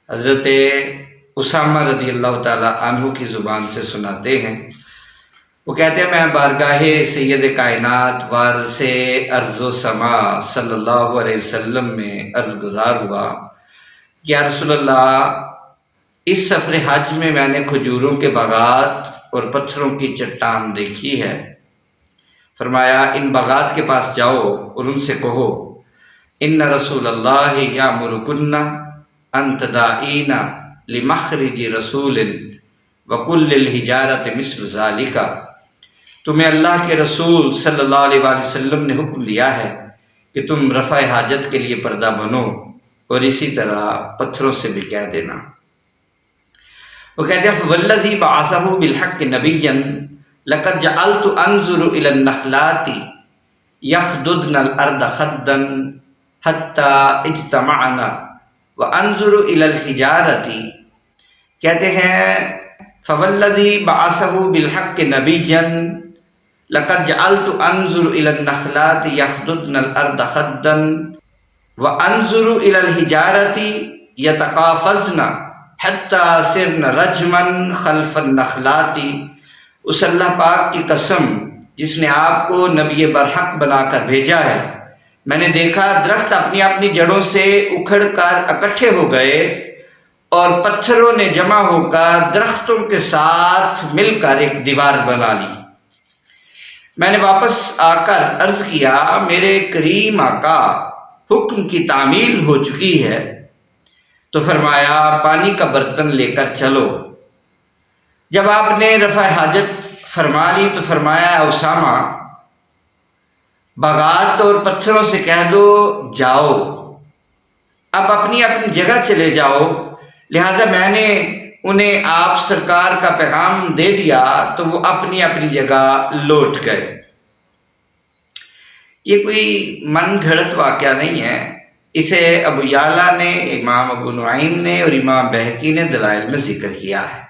حضرت اسامہ رضی اللہ تعالیٰ عنہ کی زبان سے سناتے ہیں۔ وہ کہتے ہیں میں بارگاہ سید کائنات وارث ارض و سما صلی اللہ علیہ وسلم میں عرض گزار ہوا کہ یا رسول اللہ، اس سفر حج میں نے کھجوروں کے باغات اور پتھروں کی چٹان دیکھی ہے۔ فرمایا ان باغات کے پاس جاؤ اور ان سے کہو ان رسول اللہ یامرکن ان تدعین لمخرج رسول وکل الحجارۃ مثل ذالک، تمہیں اللہ کے رسول صلی اللہ علیہ وآلہ وسلم نے حکم دیا ہے کہ تم رفع حاجت کے لیے پردہ بنو اور اسی طرح پتھروں سے بھی کہہ دینا۔ وہ کہتے ہیں فوالذی بعثہ بالحق نبیا لقد جعلت انظر الى النخلات یخددن الارض خدا حتی اجتمعنا وانظر الى الحجارۃ، کہتے ہیں فوالذی بعثہ بالحق نبیا لقد جعلت انظر الى النخلات یخددن الارض خدا وانظر الى الحجارۃ یتقافزن حتی سرن رجما خلف النخلات۔ اس اللہ پاک کی قسم جس نے آپ کو نبی برحق بنا کر بھیجا ہے، میں نے دیکھا درخت اپنی اپنی جڑوں سے اکھڑ کر اکٹھے ہو گئے اور پتھروں نے جمع ہو کر درختوں کے ساتھ مل کر ایک دیوار بنا لی۔ میں نے واپس آ کر عرض کیا میرے کریم آقا، حکم کی تعمیل ہو چکی ہے۔ تو فرمایا پانی کا برتن لے کر چلو۔ جب آپ نے رفع حاجت فرما لی تو فرمایا اسامہ، باغات اور پتھروں سے کہہ دو جاؤ، اب اپنی اپنی جگہ چلے جاؤ۔ لہذا میں نے انہیں آپ سرکار کا پیغام دے دیا تو وہ اپنی اپنی جگہ لوٹ گئے۔ یہ کوئی من گھڑت واقعہ نہیں ہے، اسے ابو یعلیٰ نے، امام ابو نعیم نے اور امام بہقی نے دلائل میں ذکر کیا ہے۔